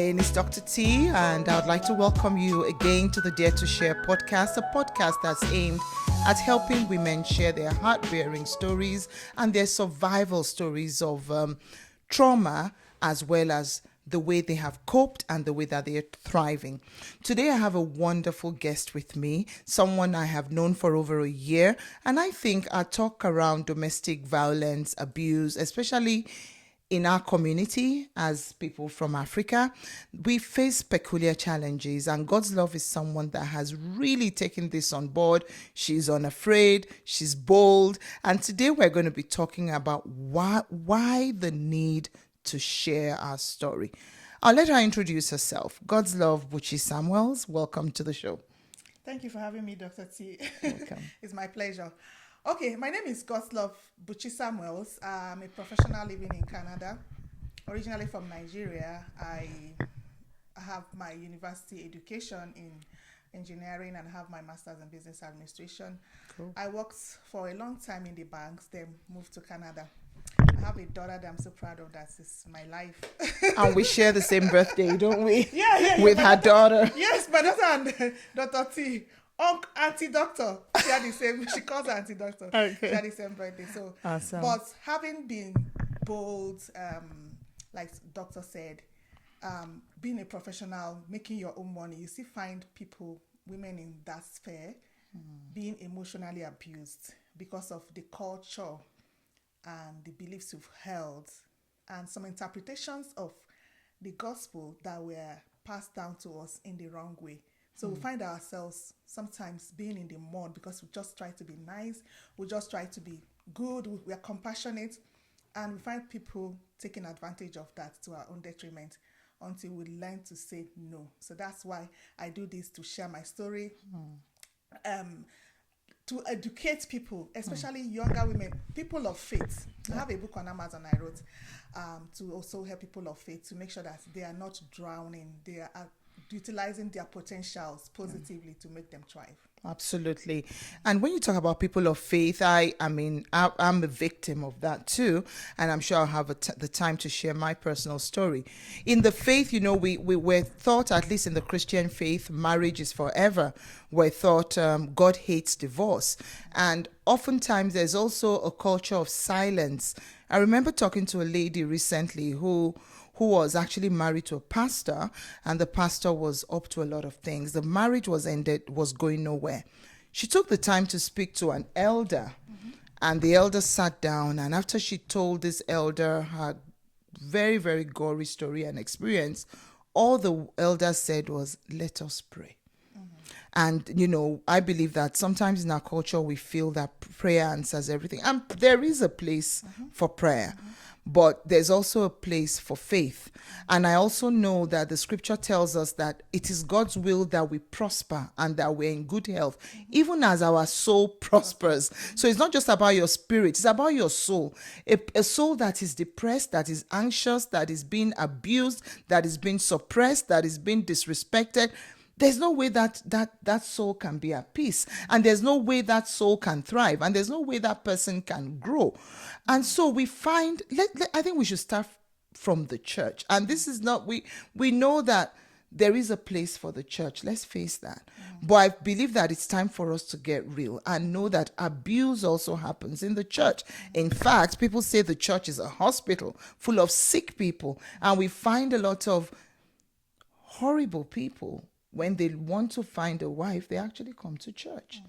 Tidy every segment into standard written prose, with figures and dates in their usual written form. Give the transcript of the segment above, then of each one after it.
name is Dr. T, and I would like to welcome you again to the Dare to Share podcast, a podcast that's aimed at helping women share their heart-bearing stories and their survival stories of trauma, as well as the way they have coped and the way that they are thriving. Today, I have a wonderful guest with me, someone I have known for over a year, and I think our talk around domestic violence, abuse, especially in our community as people from Africa, we face peculiar challenges, and Godslove is someone that has really taken this on board. She's unafraid, she's bold, and today we're going to be talking about why the need to share our story. I'll let her introduce herself. Godslove Buchi-Samuels, welcome to the show. Thank you for having me, Dr. T. Welcome. It's my pleasure. Okay, my name is Godslove Buchi-Samuels. I'm a professional living in Canada. Originally from Nigeria, I have my university education in engineering and have my master's in business administration. Cool. I worked for a long time in the banks, then moved to Canada. I have a daughter that I'm so proud of. That is my life. And we share the same birthday, don't we? Yeah. With her daughter. Yes, my daughter and Dr. T. Auntie Doctor. She had the same. She calls her Auntie Doctor. Okay. She had the same birthday. So, Awesome. But having been bold, like Doctor said, being a professional, making your own money, you still find people, women in that sphere, being emotionally abused because of the culture and the beliefs you've held, and some interpretations of the gospel that were passed down to us in the wrong way. So we find ourselves sometimes being in the mud because we just try to be nice, we just try to be good, we are compassionate, and we find people taking advantage of that to our own detriment until we learn to say no. So that's why I do this, to share my story, to educate people, especially younger women, people of faith. I have a book on Amazon I wrote to also help people of faith to make sure that they are not drowning, they are utilizing their potentials positively to make them thrive. Absolutely. And when you talk about people of faith, I'm a victim of that too. And I'm sure I'll have the time to share my personal story. In the faith, we were taught, at least in the Christian faith, marriage is forever. We're taught God hates divorce. And oftentimes there's also a culture of silence. I remember talking to a lady recently who was actually married to a pastor, and the pastor was up to a lot of things. The marriage was ended, was going nowhere. She took the time to speak to an elder, and the elder sat down, and after she told this elder her very, very gory story and experience, all the elder said was, "Let us pray." And, I believe that sometimes in our culture, we feel that prayer answers everything. And there is a place for prayer. But there's also a place for faith. And I also know that the scripture tells us that it is God's will that we prosper and that we're in good health, even as our soul prospers. So it's not just about your spirit, it's about your soul. A soul that is depressed, that is anxious, that is being abused, that is being suppressed, that is being disrespected. There's no way that soul can be at peace. And there's no way that soul can thrive. And there's no way that person can grow. And so we find, I think we should start from the church. And this is not, we know that there is a place for the church. Let's face that. But I believe that it's time for us to get real and know that abuse also happens in the church. In fact, people say the church is a hospital full of sick people. And we find a lot of horrible people. When they want to find a wife, they actually come to church.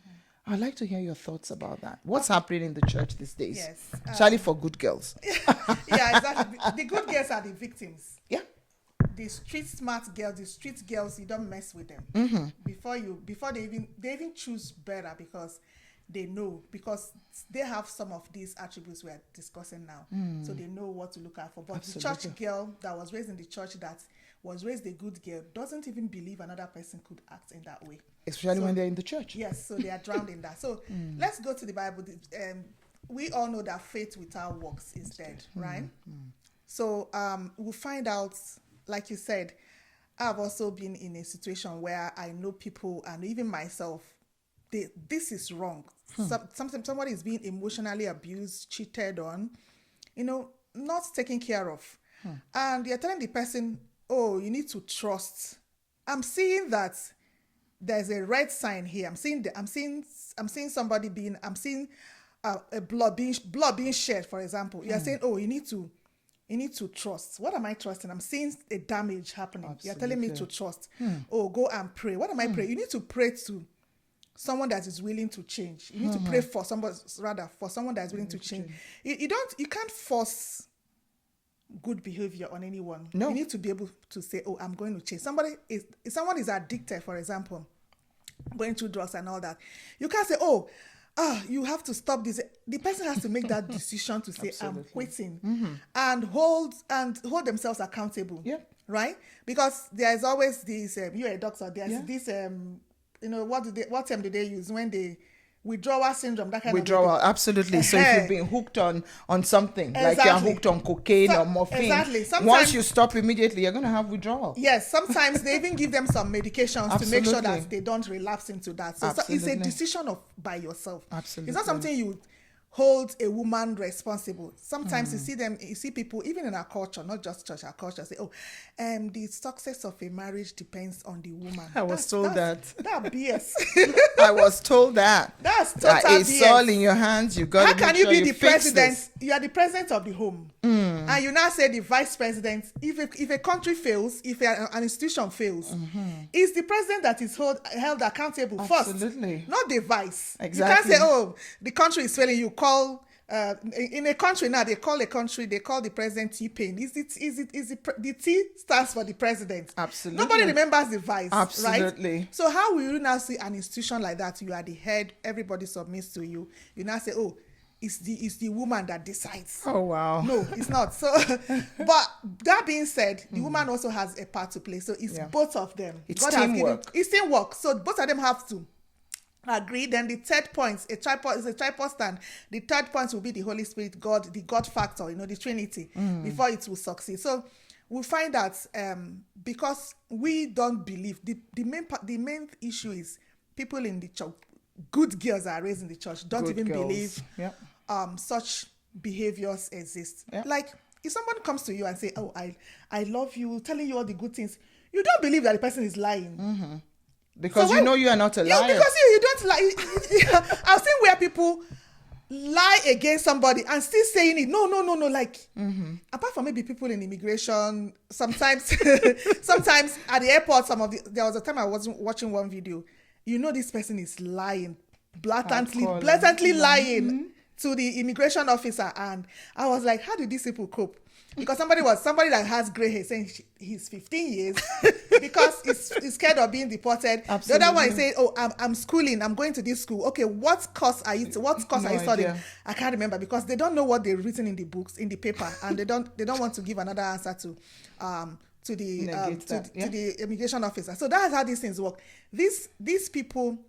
I'd like to hear your thoughts about that. What's happening in the church these days? Yes. Especially for good girls. Yeah, exactly. The good girls are the victims. Yeah. The street smart girls, the street girls, you don't mess with them. Before they even choose better, because they know, because they have some of these attributes we're discussing now. So they know what to look out for. But Absolutely. The church girl that was raised in the church, that was raised a good girl, doesn't even believe another person could act in that way. Especially when they're in the church. Yes, so they are drowned in that. So let's go to the Bible. We all know that faith without works is dead, right? So we'll find out, like you said, I've also been in a situation where I know people, and even myself, this is wrong. Somebody is being emotionally abused, cheated on, not taken care of. And you're telling the person, oh, you need to trust. I'm seeing that there's a red sign here. I'm seeing somebody being, I'm seeing a blood being shed, for example. You're saying, oh, you need to trust. What am I trusting? I'm seeing a damage happening. Absolutely. You're telling me to trust. Oh, go and pray. What am I praying? You need to pray to someone that is willing to change. You need to pray for someone that is willing to change. You can't force good behavior on anyone. No. You need to be able to say, oh, I'm going to change. If someone is addicted, for example, going through drugs and all that, you can't say, oh, you have to stop this. The person has to make that decision to say, I'm quitting, and hold themselves accountable. Yeah. Right? Because there's always this, you're a doctor, there's this, what term do they use when they withdrawal syndrome, that kind withdrawal, of absolutely. So if you've been hooked on something, like you're hooked on cocaine or morphine, exactly. Once you stop immediately, you're going to have withdrawal. Yes, sometimes they even give them some medications to make sure that they don't relapse into that. So it's a decision by yourself. Absolutely. It's not something you hold a woman responsible. Sometimes you see people, even in our culture, not just church, our culture, say, oh, the success of a marriage depends on the woman. I was told that. That BS. I was told that. That's total BS. It's all in your hands. You got to make sure you fix this. How can you be the president? You are the president of the home. And you now say the vice president. If a country fails, if an institution fails, it's the president that is held accountable first. Absolutely. Not the vice. Exactly. You can't say, oh, the country is failing. You call in a country now, they call the president T-Pain. The T stands for the president. Absolutely. Nobody remembers the vice. Absolutely. Right? So how will you now see an institution like that? You are the head, everybody submits to you. You now say, oh, it's the woman that decides. Oh wow. No, it's not. So but that being said, the woman also has a part to play. So it's both of them. It's teamwork. It's teamwork. So both of them have to agree. Then the third point is a tripod stand. The third point will be the Holy Spirit, God, the God factor, the Trinity, before it will succeed. So we find that because we don't believe, the main issue is people in the church, good girls are raised in the church, don't even believe such behaviors exist. Like if someone comes to you and say, oh, I love you, telling you all the good things, you don't believe that the person is lying. Because you know you are not a liar. Because you don't lie. I've seen where people lie against somebody and still saying it. No. Like, apart from maybe people in immigration, sometimes at the airport, there was a time I was watching one video. This person is lying, blatantly lying to the immigration officer. And I was like, how did these people cope? Because somebody that has gray hair saying he's 15 years because he's scared of being deported. Absolutely. The other one is saying, oh, I'm schooling, I'm going to this school. Okay, what course are you studying? I can't remember, because they don't know what they've written in the books, in the paper, and they don't want to give another answer to the immigration officer. So that's how these things work. These people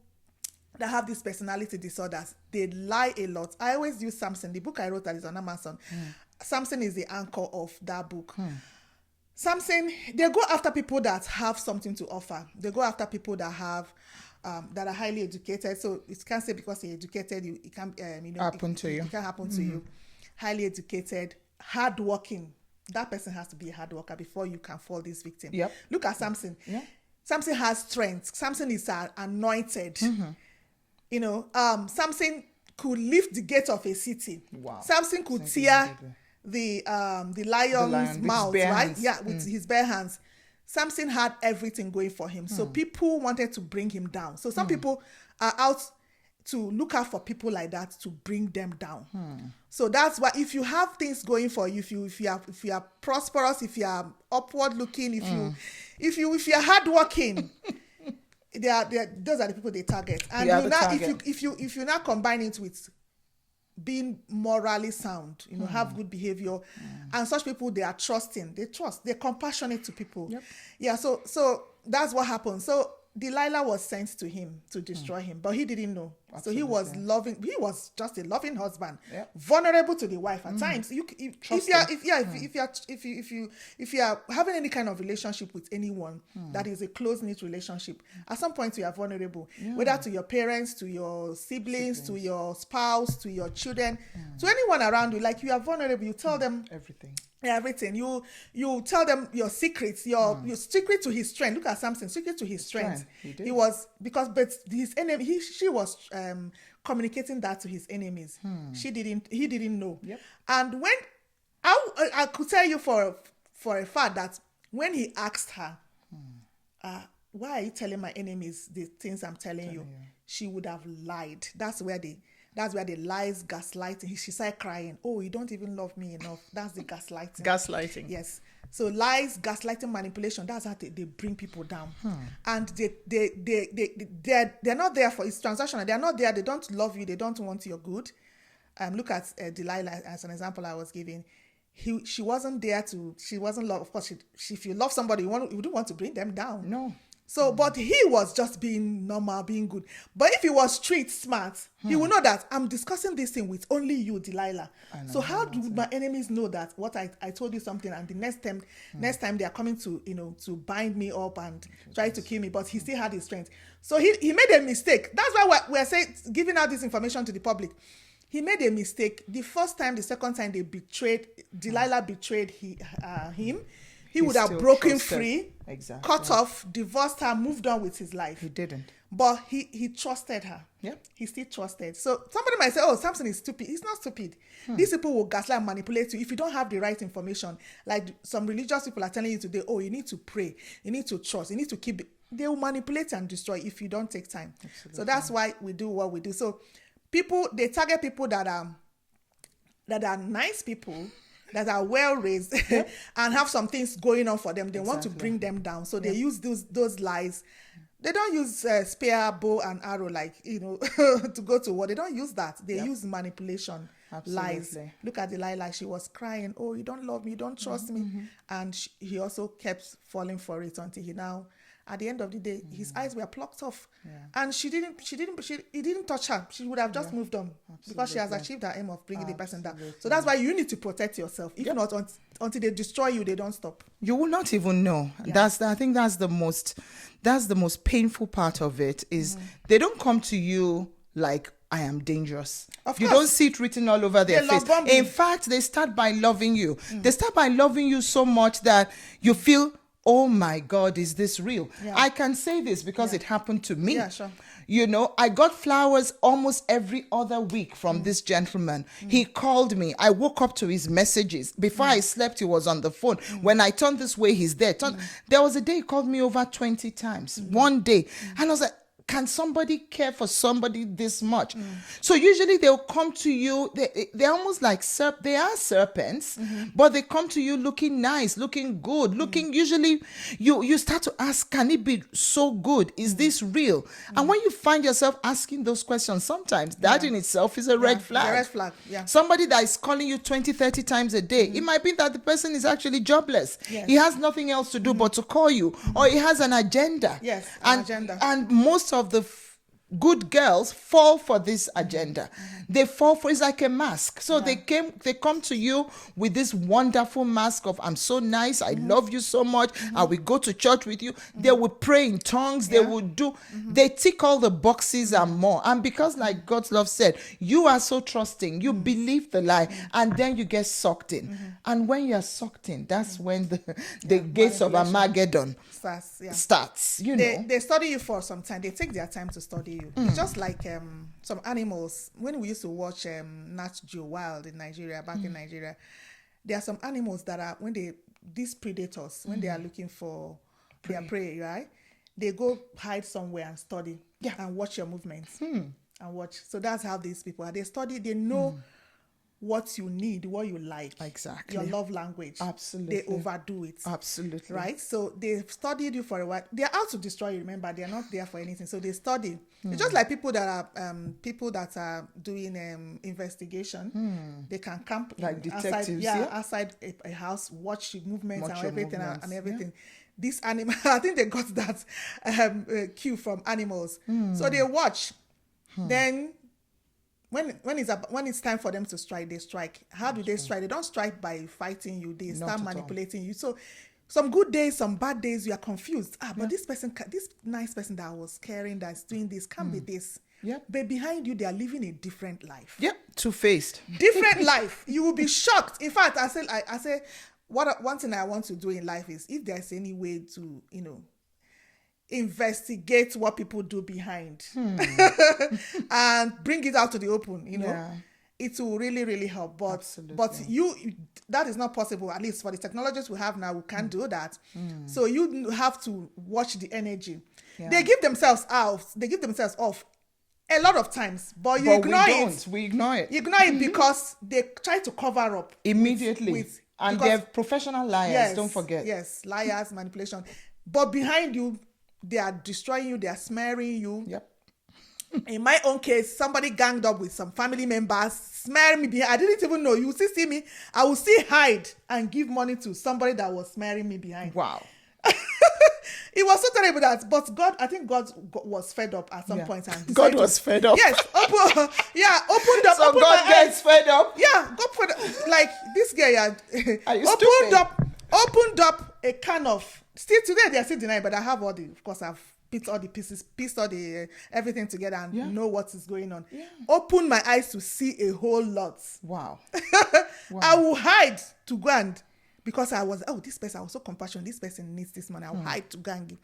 that have these personality disorders, they lie a lot. I always use Samson, the book I wrote that is on Amazon. Samson is the anchor of that book. Samson, they go after people that have something to offer. They go after people that have that are highly educated. So it can't say because you're educated, it can't happen to you. It can't happen to you. Highly educated, hardworking. That person has to be a hard worker before you can fall this victim. Yep. Look at Samson. Yeah. Samson has strength. Samson is anointed. Samson could lift the gate of a city. Wow. Samson could tear the lion's mouth, right? Yeah, with his bare hands. Samson had everything going for him. So people wanted to bring him down. So some people are out to look out for people like that to bring them down. So that's why if you have things going for you, if you are prosperous, if you are upward looking, if you are hardworking, those are the people they target. And if you now combine it with being morally sound, have good behavior, and such people, they are trusting, they're compassionate to people. Yep. Yeah, so that's what happened. So Delilah was sent to him to destroy him, but he didn't know. So he was loving. He was just a loving husband, vulnerable to the wife at times. If you are having any kind of relationship with anyone that is a close knit relationship, at some point you are vulnerable, whether to your parents, to your siblings, to your spouse, to your children, to anyone around you. Like, you are vulnerable. You tell them everything. You tell them your secrets, your secret to his strength. Look at Samson, secret to his strength. He was, but his enemy, she was communicating that to his enemies. He didn't know. And when I could tell you for a fact that when he asked her, why are you telling my enemies the things I'm telling you? She would have lied. That's where the lies, gaslighting. She started crying. Oh, you don't even love me enough. That's the gaslighting. Gaslighting. Yes. So lies, gaslighting, manipulation. That's how they bring people down. And they're not there for, it's transactional. They're not there. They don't love you. They don't want your good. Look at Delilah as an example I was giving. She wasn't there to. She wasn't love. Of course, if you love somebody, you wouldn't want to bring them down. No. So, but he was just being normal, being good. But if he was street smart, he would know that I'm discussing this thing with only you, Delilah. So how do my enemies know that what I told you something, and the next time they are coming to, to bind me up and try to kill me, but he still had his strength. So he made a mistake. That's why we're saying, giving out this information to the public. He made a mistake. The first time, the second time Delilah betrayed him. He would have broken free, cut off, divorced her, moved on with his life. He didn't. But he trusted her. Yeah. He still trusted. So somebody might say, oh, Samson is stupid. He's not stupid. These people will gaslight and manipulate you if you don't have the right information. Like some religious people are telling you today, oh, you need to pray. You need to trust. You need to keep it. They will manipulate and destroy if you don't take time. Absolutely. So that's why we do what we do. So they target people that are nice people, that are well raised, and have some things going on for them. They want to bring them down. So they use those lies. They don't use spear, bow, and arrow to go to war. They don't use that. They use manipulation, lies. Look at Delilah. She was crying, oh, you don't love me, you don't trust me. And he also kept falling for it until he now, at the end of the day, his eyes were plucked off. And he didn't touch her. She would have just moved on. Because she has achieved her aim of bringing the person down. So that's why you need to protect yourself. If not, until they destroy you, they don't stop. You will not even know. I think that's the most painful part of it, is they don't come to you like, I am dangerous. You don't see it written all over their face. In fact, they start by loving you. They start by loving you so much that you feel, oh my God, is this real? I can say this because it happened to me. Yeah, sure. I got flowers almost every other week from this gentleman. He called me. I woke up to his messages. Before I slept, he was on the phone. When I turned this way, he's there. There was a day he called me over 20 times. One day. And I was like, can somebody care for somebody this much? So usually they'll come to you, they're almost like they are serpents, but they come to you looking nice, looking good, usually you start to ask, can it be so good? Is this real? And when you find yourself asking those questions, sometimes that in itself is a red flag. A red flag, Somebody that is calling you 20, 30 times a day, it might be that the person is actually jobless. He has nothing else to do but to call you, or he has an agenda. Agenda. And most of the good girls fall for this agenda. They fall for, it's like a mask. So they come to you with this wonderful mask of, I'm so nice, I love you so much, I will go to church with you. They will pray in tongues, they will do, they tick all the boxes and more. And because, like Godslove said, you are so trusting, you believe the lie, and then you get sucked in. And when you are sucked in, that's when the gates of Armageddon starts. They study you for some time. They take their time to study you. It's just like some animals. When we used to watch Nat Geo Wild in Nigeria, back in Nigeria, there are some animals that are, these predators, when they are looking for their prey, right? They go hide somewhere and study and watch your movements and watch. So that's how these people are. They study, they know what you need, what you like. Exactly. Your love language. Absolutely. They overdo it. Absolutely. Right? So they've studied you for a while. They're out to destroy you, remember. They're not there for anything. So they study. It's just like people that are doing investigation. They can camp like detectives. Outside a house, watch your movements and everything and everything. This animal, I think they got that cue from animals. So they watch. Then when it's time for them to strike, they strike. How do they strike? They don't strike by fighting you. They start manipulating you. So some good days, some bad days, you are confused. But this nice person that was caring, that's doing this, can't be this. Yep. But behind you, they are living a different life. Yep. Two-faced. Different life. You will be shocked. In fact, I say, one thing I want to do in life is, if there's any way to, investigate what people do behind and bring it out to the open, it will really, really help. But that is not possible. At least for the technologies we have now, we can't do that. So you have to watch the energy. They give themselves off a lot of times, but you ignore it. We ignore it. You ignore it because they try to cover up immediately. And they're professional liars. Yes, don't forget. Yes, liars, manipulation. But behind you, they are destroying you. They are smearing you. Yep. In my own case, somebody ganged up with some family members, smearing me behind. I didn't even know. You see me. I will still hide and give money to somebody that was smearing me behind. Wow. It was so terrible but I think God was fed up at some point. And God was fed up. Yes. Opened up. So opened God gets fed up? Yeah. God fed up. Like this guy opened up a can of, still today they are still denying, but I have of course I've pieced all the everything together and know what is going on. Yeah. Opened my eyes to see a whole lot. Wow. I will hide to go and, because I was so compassionate. This person needs this money. I will hide to go and give.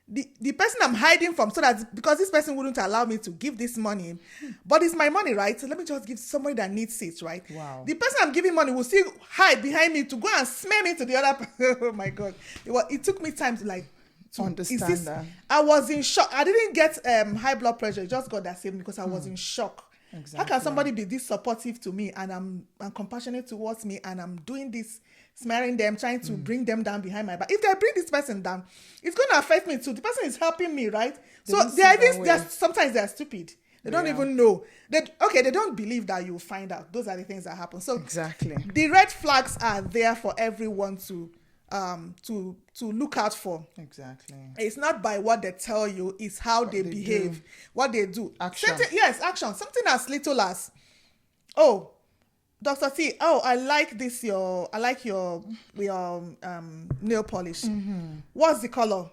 The person I'm hiding from, so that because this person wouldn't allow me to give this money, but it's my money, right? So let me just give somebody that needs it, right? Wow. The person I'm giving money will still hide behind me to go and smear me to the other person. Oh my God. It took me time to understand that. I was in shock. I didn't get high blood pressure. It just got that same because I was in shock. Exactly. How can somebody be this supportive to me and I'm compassionate towards me and I'm doing this, smearing them, trying to bring them down behind my back? If they bring this person down, it's going to affect me too. The person is helping me, right? Sometimes they're stupid. They don't even know. They don't believe that you'll find out. Those are the things that happen. So exactly, the red flags are there for everyone to look out for. Exactly. It's not by what they tell you, it's how they behave, what they do. Action. Action. Something as little as, Dr. T, I like your nail polish. Mm-hmm. What's the color?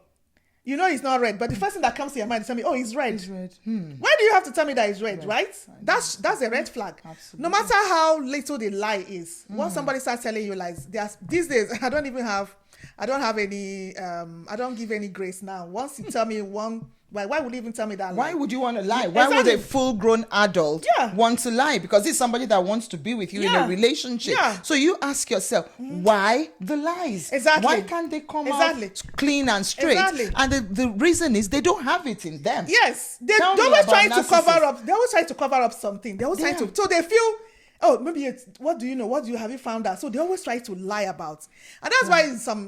You know it's not red, but the first thing that comes to your mind is tell me, it's red. It's red. Why do you have to tell me that it's red, right? That's a red flag. Absolutely. No matter how little the lie is, once somebody starts telling you lies, these days I don't give any grace now. Once you tell me one, why would you even tell me that lie? Why would you want to lie? Why would a full-grown adult want to lie? Because it's somebody that wants to be with you in a relationship. Yeah. So you ask yourself, why the lies? Exactly. Why can't they come out clean and straight? Exactly. And the reason is they don't have it in them. Yes. They're always trying to cover up. They always try to cover up something. They always try to. So they feel, maybe what do you know? Have you found out? So they always try to lie about. And that's why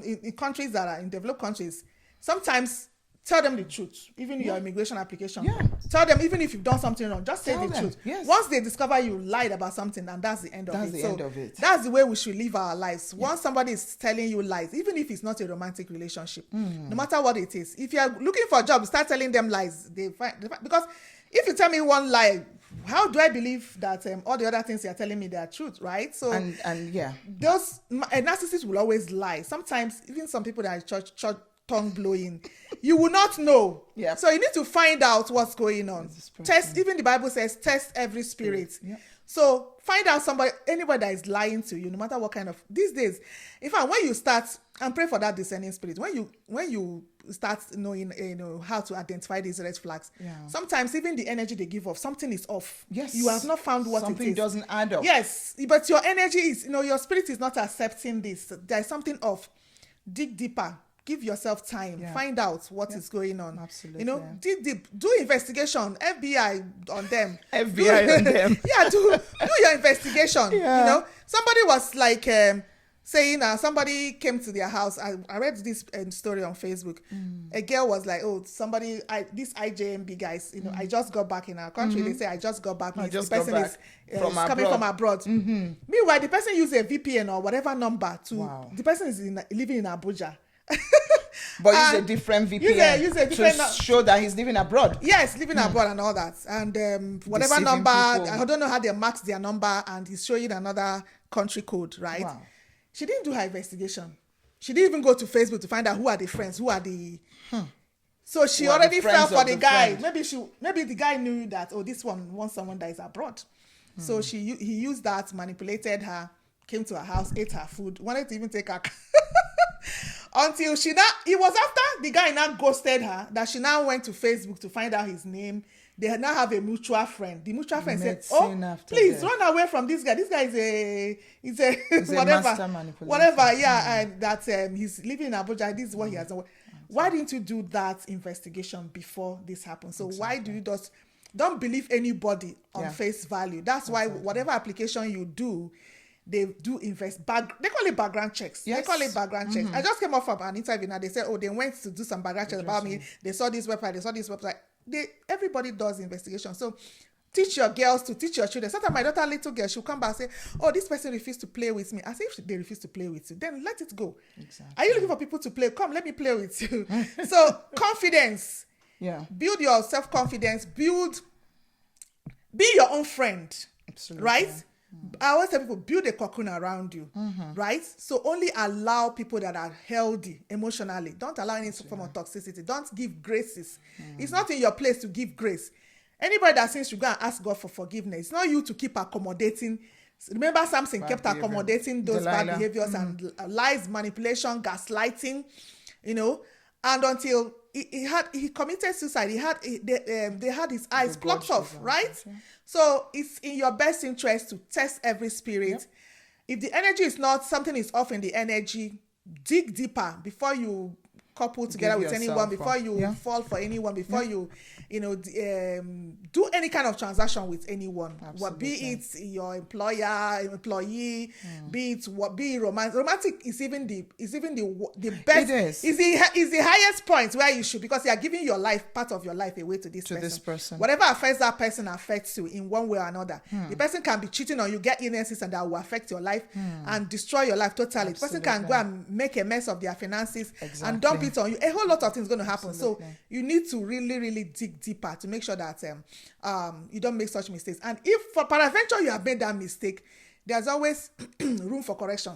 in countries that are in developed countries, sometimes tell them the truth, even your immigration application. Yeah. Tell them, even if you've done something wrong, just say the truth. Yes. Once they discover you lied about something, and that's the end of it. That's the way we should live our lives. Once somebody is telling you lies, even if it's not a romantic relationship, no matter what it is, if you're looking for a job, start telling them lies. Because if you tell me one lie, how do I believe that all the other things you're telling me they are truth, right? So those narcissists will always lie. Sometimes even some people that are church tongue blowing, you will not know. Yeah. So you need to find out what's going on. Test. Even the Bible says test every spirit. Yeah. So find out anybody that is lying to you, no matter what kind of. These days, in fact, when you start and pray for that discerning spirit, when you start knowing how to identify these red flags, sometimes even the energy they give off, something is off. Yes. You have not found what something it is. Doesn't add up. Yes, but your energy is, your spirit is not accepting this. There's something off. Dig deeper. Give yourself time. Yeah. Find out what is going on. Absolutely. Dig deep. Do investigation. FBI on them. FBI on them. Yeah, do your investigation. Yeah. Somebody was like saying, somebody came to their house. I read this story on Facebook. A girl was like, these IJMB guys, I just got back in our country. They say, I just got back. The person is coming from abroad. Mm-hmm. Meanwhile, the person used a VPN or whatever number to, the person is living in Abuja. But use a different VPN use a different to show that he's living abroad. Yes, living abroad and all that. And whatever Deceiving number, people. I don't know how they marked their number, and he's showing another country code, right? Wow. She didn't do her investigation. She didn't even go to Facebook to find out who are the friends, who are the... So she already fell for the guy. Friend. Maybe the guy knew that, oh, this one wants someone that is abroad. So he used that, manipulated her, came to her house, ate her food, wanted to even take her... Until it was after the guy now ghosted her that she now went to Facebook to find out his name. They now have a mutual friend. The mutual friend said, "Oh, please run away from this guy. This guy is a whatever, master manipulator. Whatever. Yeah, and that he's living in Abuja. This is what he has done. Why didn't you do that investigation before this happened? So why do you just don't believe anybody on face value? That's why whatever application you do, they do they call it background checks. Yes. They call it background checks. I just came off from an interview now. They said, oh, they went to do some background checks about me. They saw this website. Everybody does investigation. So teach your girls to teach your children. Sometimes my daughter, little girl, she'll come back and say, oh, this person refused to play with me. I say, if they refuse to play with you, then let it go. Exactly. Are you looking for people to play? Come, let me play with you. So confidence. Yeah. Build your self-confidence. Be your own friend. Absolutely. Right? I always tell people, build a cocoon around you, right? So only allow people that are healthy emotionally. Don't allow any form of toxicity. Don't give graces. It's not in your place to give grace. Anybody that sins should go and ask God for forgiveness. It's not you to keep accommodating. Remember, Samson kept accommodating those bad behaviors and lies, manipulation, gaslighting, and until he committed suicide. They had his eyes plucked off, right? Yeah. So it's in your best interest to test every spirit. Yep. If the energy is not, something is off in the energy, dig deeper before you couple together with anyone, before you fall for anyone, before you do any kind of transaction with anyone. What, be it your employee, be it romantic is even the best. It is the highest point where you should, because you are giving your life, part of your life, away to this person. Whatever affects that person affects you in one way or another. The person can be cheating on you, get illnesses, and that will affect your life and destroy your life totally. Absolutely. The person can go and make a mess of their finances and dump it on you. A whole lot of things going to happen. Absolutely. So you need to really, really dig deeper to make sure that you don't make such mistakes. And if for peradventure you have made that mistake, there's always room for correction.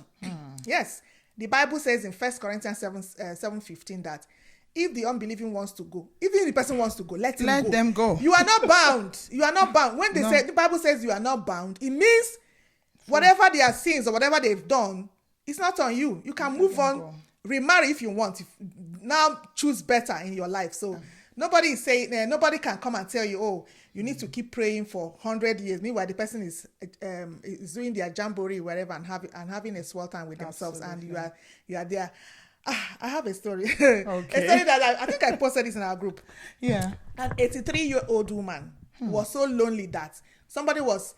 Yes, the Bible says in 1 Corinthians 7:15 that if the unbelieving wants to go, even if the person wants to go, let them go. You are not bound. You are not bound. When they say, the Bible says you are not bound, it means whatever their sins or whatever they've done, it's not on you. You can move on. Remarry if you want. Now choose better in your life. So nobody is saying, nobody can come and tell you, oh, you need to keep praying for 100 years. Meanwhile, the person is doing their jamboree wherever and having a swell time with themselves. Absolutely. And you are there. I have a story. Okay. A story that I think I posted this in our group. Yeah. An 83-year-old woman was so lonely that somebody was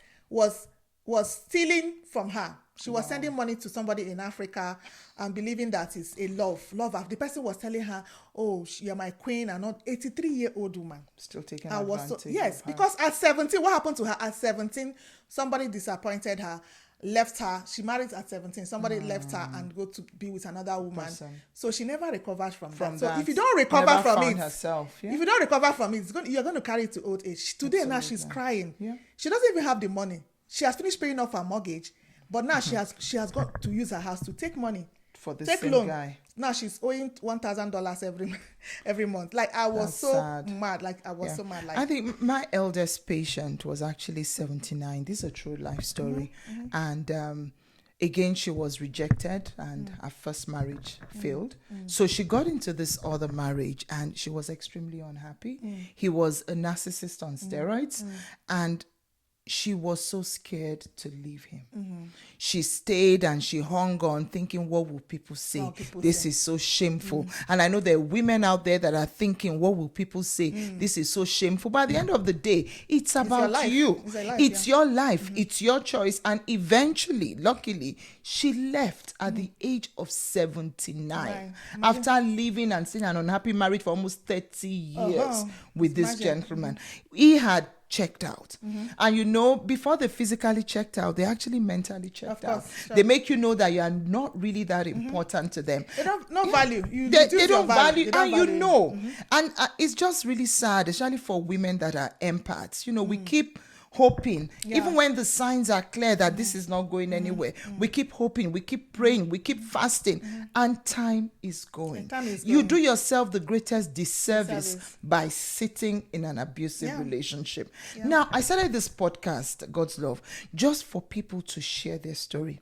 stealing from her. She was sending money to somebody in Africa and believing that it's a love. The person was telling her, oh, you're my queen, and not 83-year-old woman. Still taking advantage. Yes, because at 17, what happened to her? At 17, somebody disappointed her, left her. She married at 17. Somebody left her and go to be with another woman. So she never recovered from that. So if you don't recover from it, if you don't recover from it, you're going to carry it to old age. Today now she's crying. Yeah. She doesn't even have the money. She has finished paying off her mortgage. But now she has got to use her house to take money for the same loan. Guy. Now she's owing $1,000 every month. Like I was mad. So mad. Like I think my eldest patient was actually 79. This is a true life story, and again she was rejected, and her first marriage failed. So she got into this other marriage, and she was extremely unhappy. He was a narcissist on steroids, and she was so scared to leave him. She stayed and she hung on thinking, what will people say? This is so shameful. And I know there are women out there that are thinking, what will people say? This is so shameful. But at the end of the day, it's about you. It's your life. It's your choice. And eventually, luckily, she left at the age of 79 after living and staying an unhappy marriage for almost 30 years with this gentleman. He had checked out. And you know, before they physically checked out, they actually mentally checked out. Sure. They make you know that you are not really that important to them. They don't value you. They don't value, and you know. And it's just really sad, especially for women that are empaths. You know, we keep hoping, even when the signs are clear that this is not going anywhere. We keep hoping, we keep praying, we keep fasting, and time is going. You do yourself the greatest disservice by sitting in an abusive relationship. Now, I started this podcast, God's Love, just for people to share their story.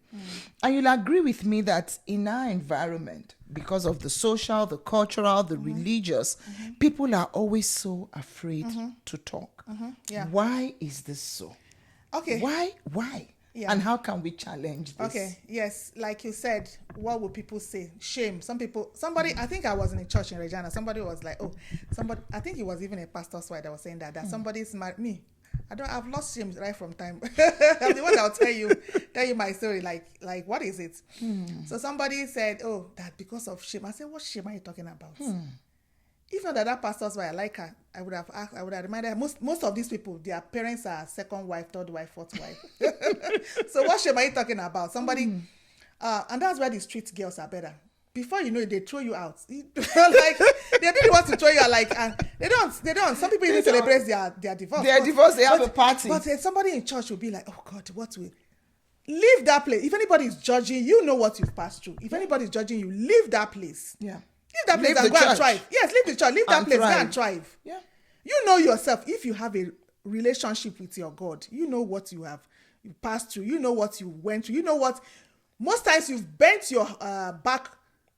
And you'll agree with me that in our environment, because of the social, the cultural, the religious, people are always so afraid to talk. Why is this so? Okay. Why? Yeah. And how can we challenge this? Okay, yes. Like you said, what would people say? Shame. Somebody, I think I was in a church in Regina. Somebody was like, I think it was even a pastor's wife that was saying that somebody's married me. I've lost shame right from time. I'm the one that will tell you my story. Like what is it? So somebody said, that because of shame. I said, what shame are you talking about? If not that pastor's wife, I like her, I would have reminded her, most of these people, their parents are second wife, third wife, fourth wife. So what shame are you talking about? Somebody, and that's why the street girls are better. Before you know it, they throw you out. Like they really want to throw you out. Like, and they don't. Some people even celebrate their divorce. Their divorce, they have a party. But somebody in church will be like, "Oh God, what will?" Leave that place. If anybody is judging, you know what you've passed through. If anybody is judging you, leave that place. Yeah. Leave that place and go and thrive. Yes, leave the church. Leave that place, go and thrive. Yeah. You know yourself. If you have a relationship with your God, you know what you passed through. You know what you went through. You know what. Most times you've bent your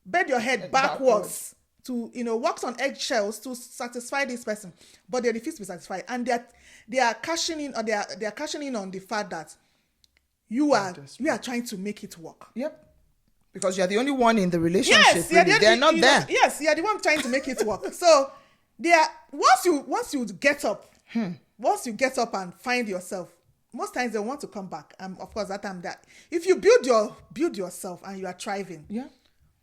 bend your head backwards to, walk on eggshells to satisfy this person, but they refuse to be satisfied, and they are cashing in, or they are cashing in on the fact that you are trying to make it work. Yep. Because you're the only one in the relationship. Yes, they're not there. Yes, you're the one trying to make it work. So they are once you get up and find yourself, most times they want to come back. Of course, that time that if you build yourself and you are thriving,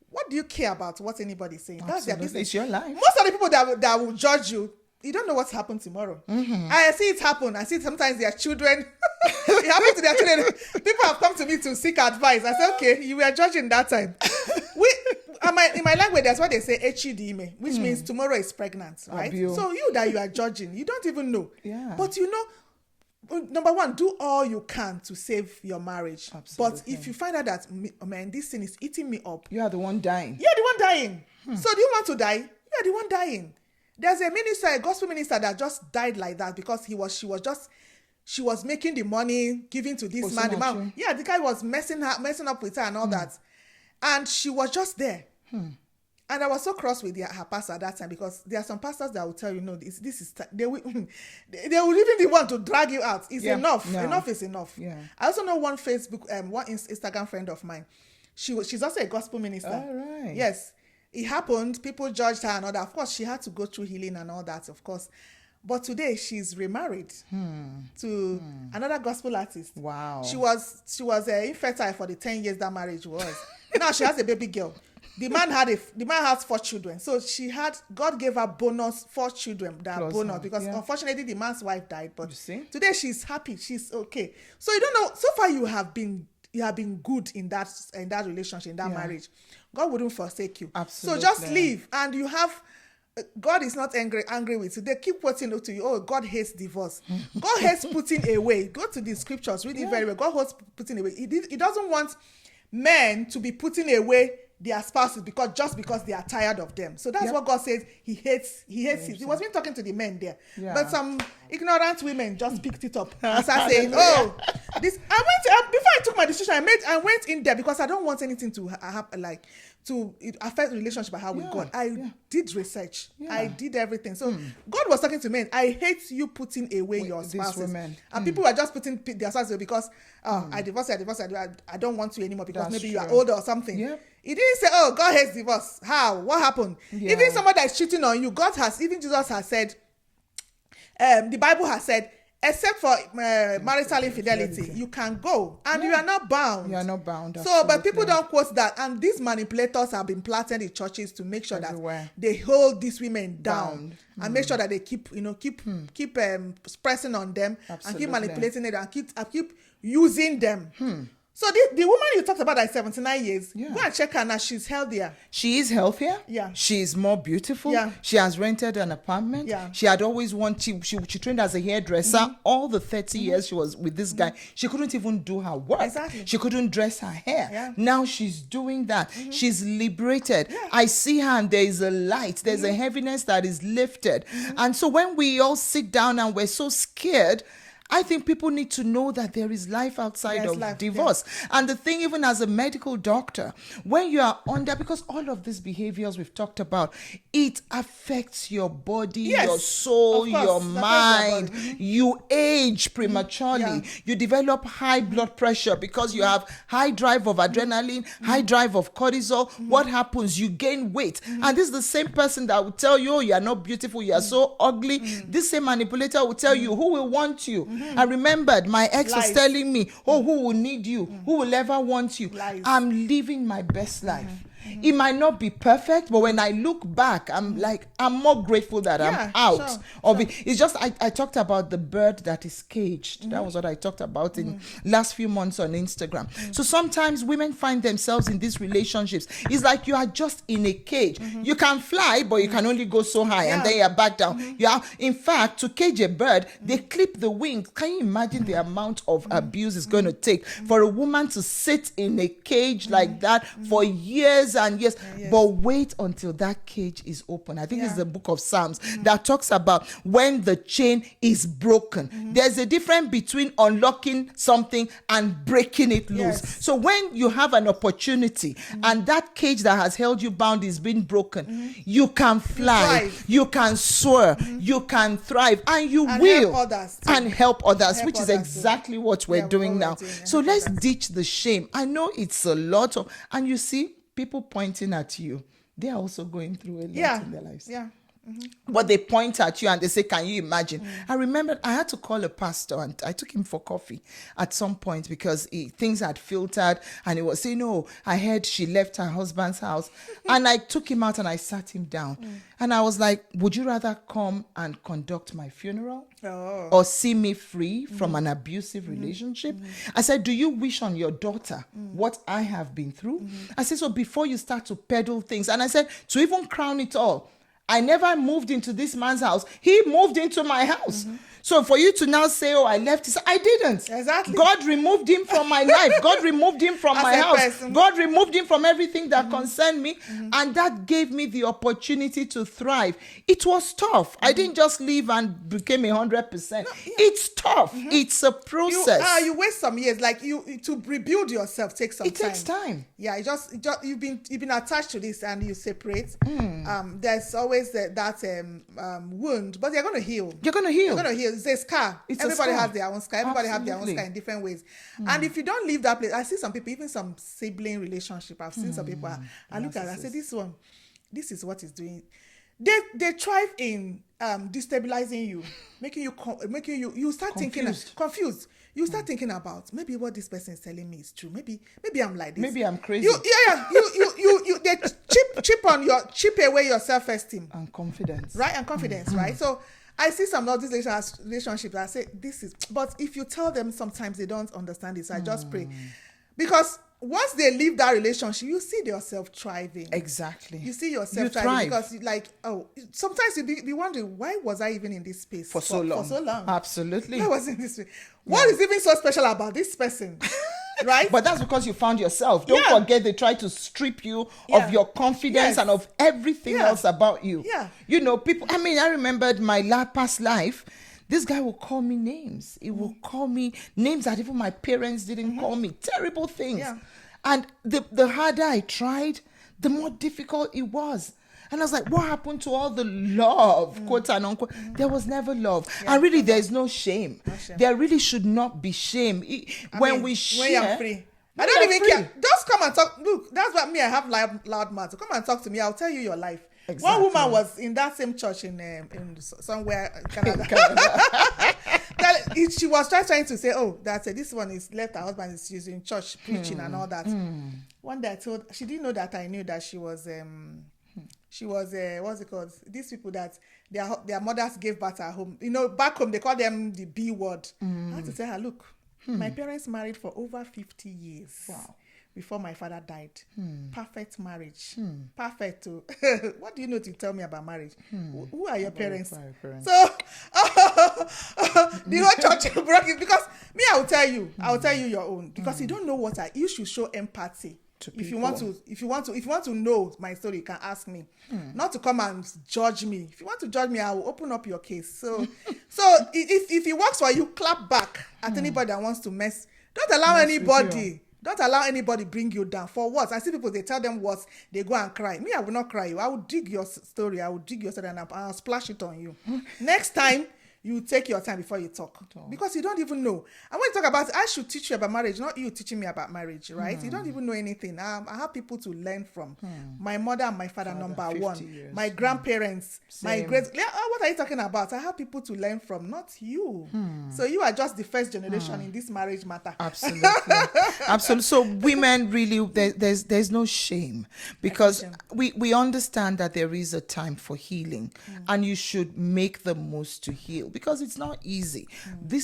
what do you care about what anybody's saying? Absolutely. That's their business. It's your life. Most of the people that will judge you, you don't know what's happened tomorrow. I see it happen. I see sometimes their children. It happened to their children. People have come to me to seek advice. I say, okay, you were judging that time. In my language, that's what they say, echidime, which means tomorrow is pregnant, right? So you are judging, you don't even know. Yeah. But number one, do all you can to save your marriage. Absolutely. But if you find out that, this thing is eating me up. You are the one dying. You're the one dying. So do you want to die? You're the one dying. There's a gospel minister that just died like that because she was making the money, giving to this man. The guy was messing up with her and all that. And she was just there. And I was so cross with her pastor at that time, because there are some pastors that will tell you, no, this is, they will even want to drag you out. It's enough. No. Enough is enough. Yeah. I also know one one Instagram friend of mine. She's also a gospel minister. All right. Yes. It happened. People judged her and all that. Of course, she had to go through healing and all that, of course. But today, she's remarried to another gospel artist. Wow. She was infertile for the 10 years that marriage was. Now she has a baby girl. The man has 4 children. So God gave her 4 children. Because unfortunately the man's wife died. But today she's happy. She's okay. So you don't know, so far you have been good in that relationship, in that marriage. God wouldn't forsake you. Absolutely. So just leave, and you have, God is not angry with you. They keep quoting to you, God hates divorce. God hates putting away. Go to the scriptures, read it very well. God hates putting away. He doesn't want men to be putting away their spouses because they are tired of them. So that's what God says. He hates it. He was been talking to the men there. Yeah. But some ignorant women just picked it up and started saying, this. I went before I took my decision. I went in there because I don't want anything to happen, to affect the relationship I have with God. I did research. I did everything. So God was talking to men. I hate you putting away your spouses. And people are just putting their spouses away because I divorced you. I don't want you anymore because maybe you are older or something. Yep. He didn't say, God hates divorce. How? What happened? Yeah. Even somebody that is cheating on you, even Jesus has said, the Bible has said, except for marital infidelity, you can go and you are not bound. You are not bound. So, but people don't quote that, and these manipulators have been planted in churches to make sure that they hold these women down and make sure that they keep pressing on them and keep manipulating it and keep using them. So the woman you talked about at 79 years, go and check her now. She's healthier. She is healthier. Yeah. She's more beautiful. Yeah. She has rented an apartment. Yeah. She had always wanted, she trained as a hairdresser. All the 30 years she was with this guy, she couldn't even do her work. Exactly. She couldn't dress her hair. Yeah. Now she's doing that. She's liberated. Yeah. I see her and there is a light. There's a heaviness that is lifted. And so when we all sit down and we're so scared, I think people need to know that there is life outside of divorce. Yeah. And the thing, even as a medical doctor, when you are under, because all of these behaviors we've talked about, it affects your body, your soul, your mind. You age prematurely. Yeah. You develop high blood pressure because you have high drive of adrenaline, high drive of cortisol. What happens? You gain weight. And this is the same person that will tell you, oh, you are not beautiful, you are so ugly. This same manipulator will tell you, who will want you? I remembered my ex was telling me, oh, who will need you? Who will ever want you? I'm living my best life. It might not be perfect, but when I look back, I'm like, I'm more grateful that I'm out of it. It's just, I talked about the bird that is caged. That was what I talked about in last few months on Instagram. So sometimes women find themselves in these relationships. It's like you are just in a cage. You can fly, but you can only go so high and then you're back down. In fact, to cage a bird, they clip the wings. Can you imagine the amount of abuse it's going to take for a woman to sit in a cage like that for years and years, but wait until that cage is open. I think it's the book of Psalms that talks about when the chain is broken. There's a difference between unlocking something and breaking it loose. So when you have an opportunity and that cage that has held you bound is being broken, you can fly, you can soar, you can thrive, and you will help others, which is exactly what we're doing now. So let's ditch the shame. I know it's a lot of, and you see, people pointing at you, they are also going through a lot in their lives. But they point at you and they say, can you imagine? I remember I had to call a pastor and I took him for coffee at some point because things had filtered and he was saying, no, I heard she left her husband's house. And I took him out and I sat him down. And I was like, would you rather come and conduct my funeral or see me free from an abusive relationship? I said, do you wish on your daughter what I have been through? I said, so before you start to peddle things, and I said, to even crown it all, I never moved into this man's house. He moved into my house. So for you to now say, oh, I left, I didn't. Exactly. God removed him from my life. God removed him from my house. God removed him from everything that concerned me. And that gave me the opportunity to thrive. It was tough. I didn't just leave and became 100%. It's tough. It's a process. You waste some years. Like to rebuild yourself takes some time. It takes time. Yeah, you've been attached to this and you separate. There's always that wound, but you're going to heal. You're going to heal. You're going to heal. It's a scar. Everybody has their own scar. Everybody has their own scar in different ways. And if you don't leave that place, I see some people, even some sibling relationship, I've seen some people, I look at it, I say, this is what is doing. They thrive in destabilizing you, making you start thinking confused. You start thinking about maybe what this person is telling me is true. Maybe I'm like this. Maybe I'm crazy. They chip away your self-esteem and confidence. Right, and confidence, right? So I see some of these relationships. I say this is, but if you tell them, sometimes they don't understand it. So I just pray, because once they leave that relationship, you see yourself thriving. Exactly. You see yourself thriving because sometimes you be wondering, why was I even in this space for so long? Absolutely. Why was I in this space? What is even so special about this person? Right? But that's because you found yourself. Don't forget, they try to strip you of your confidence and of everything else about you. Yeah. You know, people, I remembered my past life. This guy will call me names. He will call me names that even my parents didn't call me. Terrible things. Yeah. And the harder I tried, the more difficult it was. And I was like, what happened to all the love, quote and unquote? There was never love. Yeah, and really, there's no shame. There really should not be shame. When we share... When you're free. I don't even care. Just come and talk. Look, that's what me, I have loud mouth. So come and talk to me. I'll tell you your life. Exactly. One woman was in that same church in somewhere in Canada. She was trying to say, oh, that's it. This one is left. Her husband is using church preaching and all that. One day I told, she didn't know that I knew that she was what's it called? These people that their mothers gave birth at home. You know, back home they call them the B word. I had to tell her, look, my parents married for over 50 years. Wow. Before my father died. Perfect marriage. Perfect. Too. What do you know to tell me about marriage? Who are your parents? So the whole church broke it because me, I will tell you your own, because you don't know what you should show empathy. If you want to know my story, you can ask me. Not to come and judge me. If you want to judge me, I will open up your case. So if it works for you, clap back at anybody that wants to mess. Don't allow anybody. Don't allow anybody bring you down. For what? I see people, they tell them what, they go and cry. Me, I will not cry you. I will dig your story. I will dig your story and I'll splash it on you. Next time, you take your time before you talk. Because you don't even know. And when you talk about, I should teach you about marriage, not you teaching me about marriage, right? You don't even know anything. I have people to learn from. My mother and my father, number one. Years. My grandparents, my great... What are you talking about? I have people to learn from, not you. So you are just the first generation in this marriage matter. Absolutely. Absolutely. So women really, there's no shame, because we understand that there is a time for healing and you should make the most to heal, because it's not easy.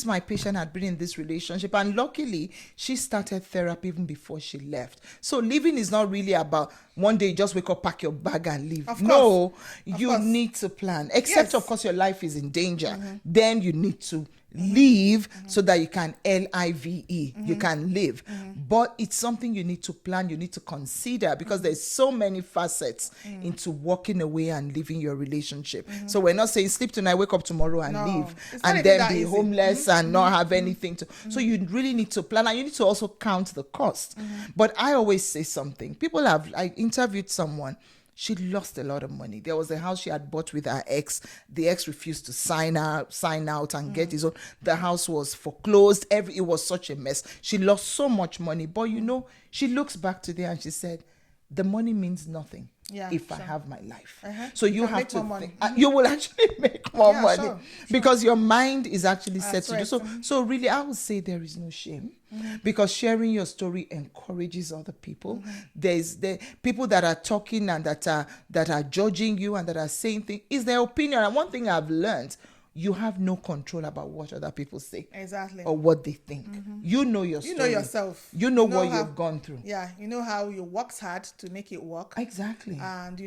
My patient had been in this relationship, and luckily she started therapy even before she left. So leaving is not really about one day you just wake up, pack your bag and leave. No, you need to plan, except of course your life is in danger. Then you need to leave so that you can live, you can live. But it's something you need to plan, you need to consider, because there's so many facets into walking away and leaving your relationship. So we're not saying sleep tonight, wake up tomorrow and leave, and then be homeless and not have anything to. So you really need to plan, and you need to also count the cost. But I always say something. I interviewed someone. She lost a lot of money. There was a house she had bought with her ex. The ex refused to sign out and get his own. The house was foreclosed. It was such a mess. She lost so much money. But she looks back today and she said, the money means nothing if I have my life. So you have to think, you will actually make more money because your mind is actually set to do so. So really, I would say there is no shame, because sharing your story encourages other people. There's people that are talking and that are judging you and that are saying things. Is their opinion. And one thing I've learned, you have no control about what other people say. Exactly. Or what they think. You know your story. You know yourself. You know what you've gone through. Yeah, you know how you worked hard to make it work. Exactly. And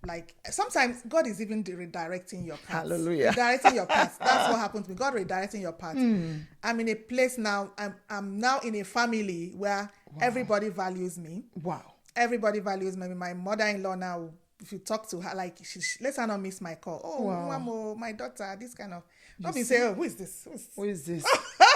like sometimes God is even redirecting your path. Hallelujah. Redirecting your path. That's what happened to me. God redirecting your path. I'm in a place now, I'm now in a family where everybody values me. Wow. Everybody values me. My mother-in-law now, if you talk to her, like, let's not miss my call. Oh, wow. Mamo, my daughter, this kind of. Don't be saying, who is this? Who is this?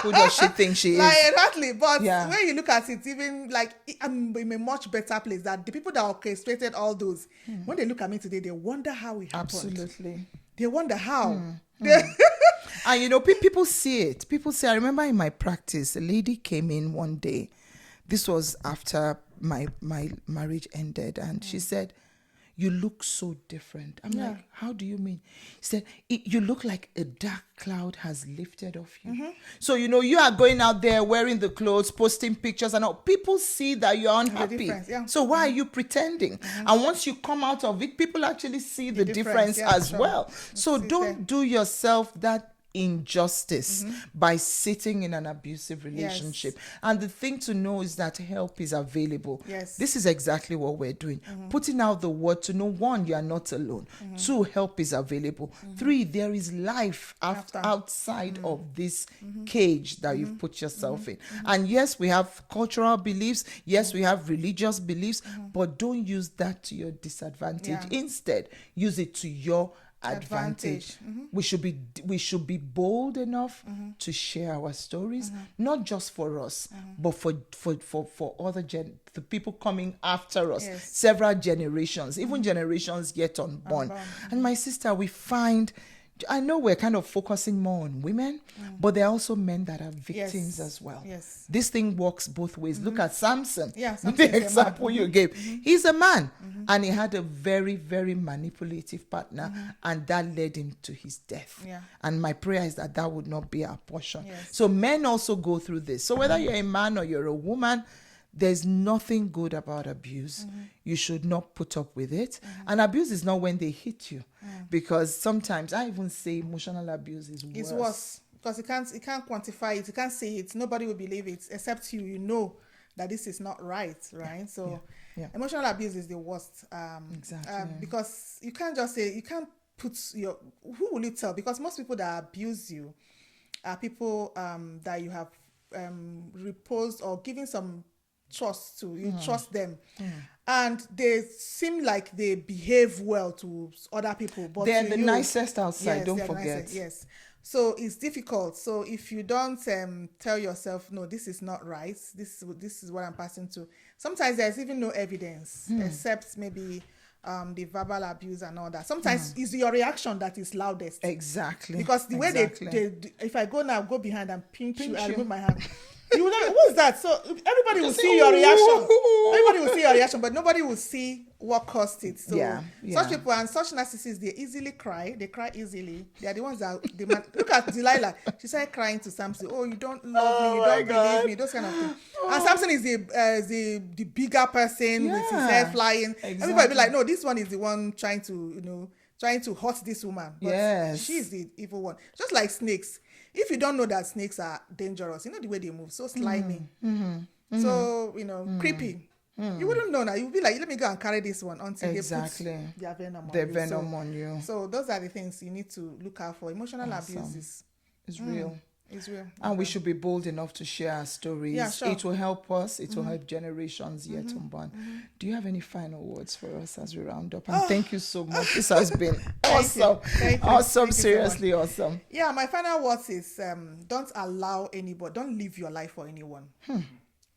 Who does she think she is? Like, exactly. But when you look at it, even like, I'm in a much better place. That the people that orchestrated all those, when they look at me today, they wonder how it happened. Absolutely. They wonder how. And people see it. People say, I remember in my practice, a lady came in one day. This was after my marriage ended, and she said, you look so different. I'm like, how do you mean? He said, you look like a dark cloud has lifted off you. So, you are going out there wearing the clothes, posting pictures and all. People see that you're unhappy. So why are you pretending? And once you come out of it, people actually see the difference as well. So don't do yourself that injustice by sitting in an abusive relationship. And the thing to know is that help is available. This is exactly what we're doing. Putting out the word to know, one, you are not alone. Two, help is available. Three, there is life outside of this cage that you've put yourself in. And yes, we have cultural beliefs. Yes, we have religious beliefs, but don't use that to your disadvantage. Instead, use it to your advantage. We should be bold enough to share our stories, not just for us, but for other the people coming after us, several generations, even generations yet unborn. And my sister, we find I know we're kind of focusing more on women, but there are also men that are victims as well. Yes. This thing works both ways. Look at Samson. Yeah, The example you gave. He's a man, and he had a very, very manipulative partner, and that led him to his death. Yeah. And my prayer is that that would not be our portion. Yes. So men also go through this. So whether you're a man or you're a woman, there's nothing good about abuse. You should not put up with it. And abuse is not when they hit you, because sometimes I even say emotional abuse is worse. It's worse because you can't quantify it. You can't say it. Nobody will believe it except you. You know that this is not right, right? So emotional abuse is the worst. Exactly. Because you can't just say, you can't put your, who will you tell? Because most people that abuse you are people that you have reposed or given some trust to. You trust them, and they seem like they behave well to other people, but they're the nicest outside. Yes, don't forget. Yes, so it's difficult. So if you don't tell yourself, no, this is not right, this is what I'm passing to, sometimes there's even no evidence except maybe the verbal abuse and all that. Sometimes it's your reaction that is loudest. Exactly. Because the way they if I go behind and pinch you, I remove my hand. You will not, what's that? So everybody will see your reaction. Everybody will see your reaction, but nobody will see what caused it. So such people and such narcissists, they easily cry. They cry easily. They are the ones that look at Delilah. She started crying to Samson. Oh, you don't love me. You don't believe me. Those kind of things. And Samson is the bigger person with his hair flying. Exactly. Everybody be like, no, this one is the one trying to hurt this woman. But she's the evil one. Just like snakes. If you don't know that snakes are dangerous, you know the way they move, so slimy, so creepy. You wouldn't know now. You'd be like, let me go and carry this one until they put their venom on you. So those are the things you need to look out for. Emotional abuse is real. It's real. And we should be bold enough to share our stories. Yeah, sure. It will help us. It will help generations yet unborn. Do you have any final words for us as we round up? And thank you so much. This has been awesome. Awesome. Seriously awesome. Yeah, my final words is don't allow anybody, don't live your life for anyone.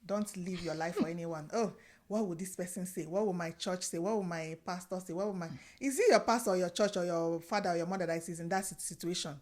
Don't live your life for anyone. Oh, what would this person say? What will my church say? What will my pastor say? What will my... Is it your pastor or your church or your father or your mother that is in that situation?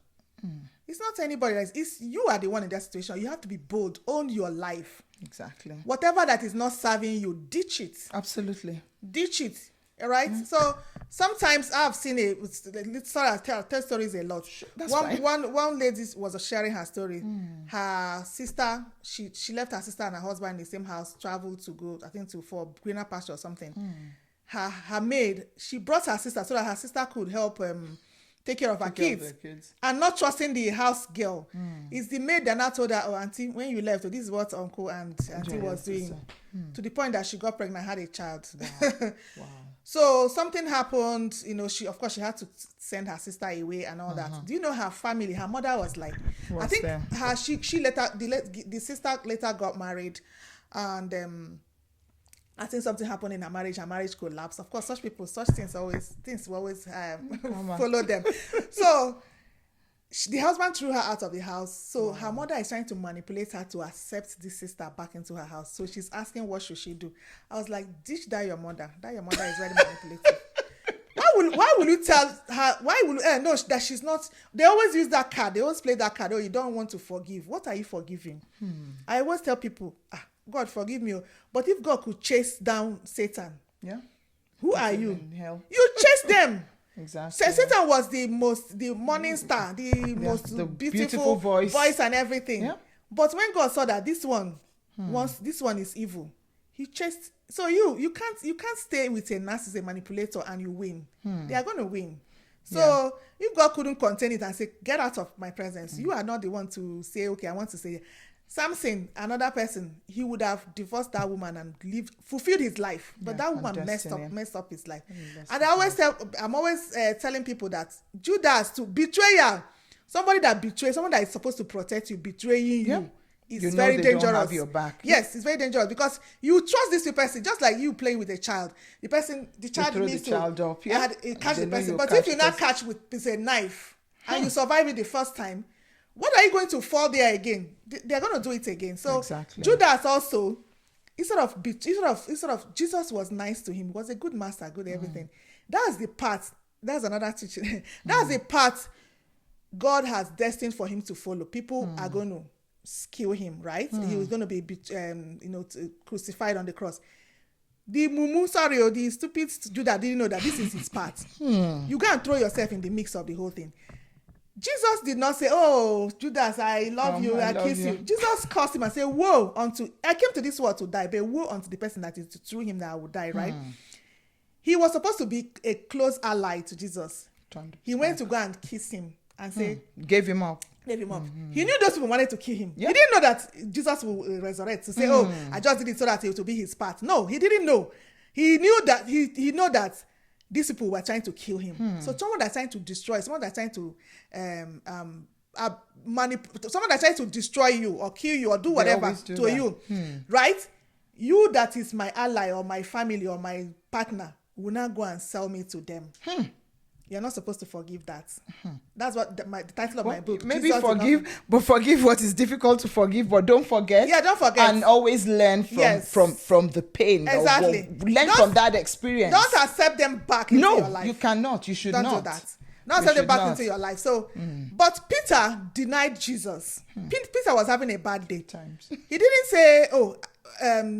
It's not anybody else. It's you are the one in that situation. You have to be bold. Own your life. Exactly. Whatever that is not serving you, ditch it. Absolutely. Ditch it. All right. So sometimes I've seen I tell stories a lot. That's one lady was sharing her story. Her sister, she left her sister and her husband in the same house, traveled to go, I think, for greener pasture or something. Her maid, she brought her sister so that her sister could help take care of her kids, and not trusting the house girl. It's the maid that now told her, oh, auntie, when you left, this is what uncle and auntie was doing, to the point that she got pregnant, had a child. Wow. So something happened, she had to send her sister away and all that. Do you know her family? Her mother was like, I think she later, the sister later got married, and I think something happened in her marriage collapsed. Of course, such things will always follow them. So the husband threw her out of the house. So her mother is trying to manipulate her to accept this sister back into her house. So she's asking, what should she do? I was like, ditch that your mother. That your mother is very manipulative. Why will you tell her? Why will no, that she's not? They always use that card. They always play that card. Oh, you don't want to forgive. What are you forgiving? I always tell people, God forgive me, but if God could chase down Satan, who are you? You chase them. Exactly. Satan was the morning star, the most beautiful voice and everything. But when God saw that this one is evil, he chased. So you can't stay with a narcissist, a manipulator, and you win. They are going to win. So if God couldn't contain it and say, get out of my presence, you are not the one to say, okay, I want to say. Samson, another person, he would have divorced that woman and fulfilled his life. But that woman messed up his life. And I'm always telling people that Judas, to betrayer, somebody that is supposed to protect you, betraying you, is very dangerous. Don't have your back. Yes, it's very dangerous because you trust this person, just like you playing with a child. The child needs to catch the person. But if you not catch with a knife and you survive it the first time, what are you going to fall there again? They're going to do it again. So Judas also, instead of Jesus was nice to him. He was a good master, good everything. That's the part. That's another teaching. That's the part God has destined for him to follow. People are going to kill him, right? He was going to be, crucified on the cross. The the stupid Judah didn't know that this is his part. You go and throw yourself in the mix of the whole thing. Jesus did not say, "Oh, Judas, I love you, I kiss you." Jesus cursed him and said, "Woe unto, I came to this world to die, but woe unto the person that is through him that I will die," right? He was supposed to be a close ally to Jesus. 100%. He went to go and kiss him and say, gave him up. He knew those people wanted to kill him. Yep. He didn't know that Jesus will resurrect to say, "Oh, I just did it so that it will be his part." No, he didn't know. He knew that he know that these people were trying to kill him. So someone that's trying to destroy, someone that's trying to someone that's trying to destroy you or kill you or do whatever to you, right? You that is my ally or my family or my partner will not go and sell me to them. You're not supposed to forgive that. That's what the title of my book. Maybe Jesus forgive, but forgive what is difficult to forgive, but don't forget. Yeah, don't forget. And always learn from the pain. Exactly. Learn from that experience. Don't accept them back into your life. No, you cannot. You should don't not. Do that. Don't accept them back into your life. So, but Peter denied Jesus. Peter was having a bad day. Times. He didn't say,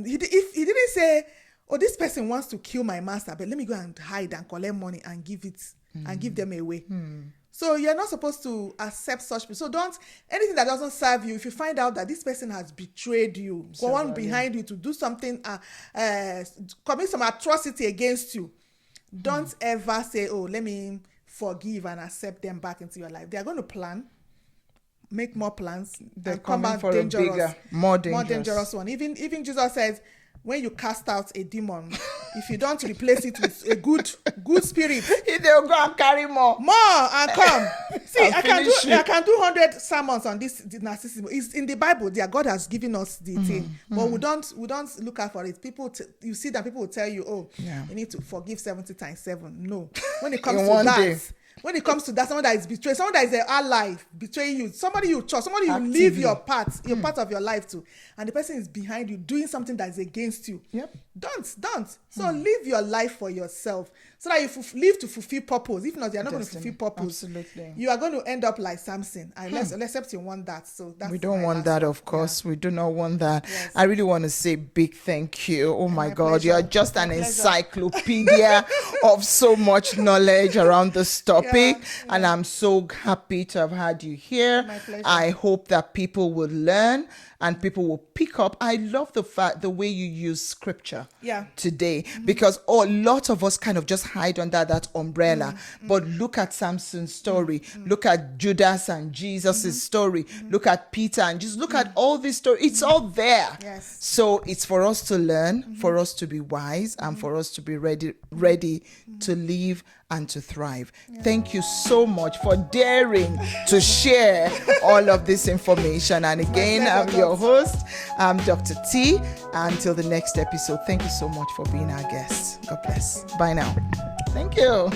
he didn't say, "Oh, this person wants to kill my master, but let me go and hide and collect money and give it and give them away." So you're not supposed to accept such people. So don't, anything that doesn't serve you, if you find out that this person has betrayed you, go on behind you to do something, commit some atrocity against you, don't ever say, "Oh, let me forgive and accept them back into your life." They are going to plan, make more plans. They're coming for a bigger, more dangerous one. Even Jesus says, when you cast out a demon, if you don't replace it with a good spirit, they'll go and carry more and come. See, I can do 100 sermons on this narcissism. It's in the Bible. God has given us the thing, but we don't look out for it. People, you see that people will tell you, "Oh, you need to forgive 70 times 7." No, when it comes to that. When it comes to that, someone that is betrayed, someone that is an ally betraying you, somebody you trust, somebody you leave your part of your life to, and the person is behind you doing something that is against you. Yep. Don't. So live your life for yourself so that you live to fulfill purpose. If not, you're not going to fulfill purpose. Absolutely. You are going to end up like Samson. Except you want that. So that's we don't want that, of course. Yeah. We do not want that. Yes. I really want to say big thank you. Oh my God, pleasure. You're just an encyclopedia of so much knowledge around this topic. And I'm so happy to have had you here. My pleasure. I hope that people will learn and people will pick up. I love the way you use scripture today, because a lot of us kind of just hide under that umbrella. But look at Samson's story. Look at Judas and Jesus' story. Look at Peter and just look at all this story. It's all there. Yes. So it's for us to learn, for us to be wise, and for us to be ready to live and to thrive. Thank you so much for daring to share all of this information. And again, I'm your host, I'm Dr. T. Until the next episode, thank you so much for being our guest. God bless. Bye now. Thank you.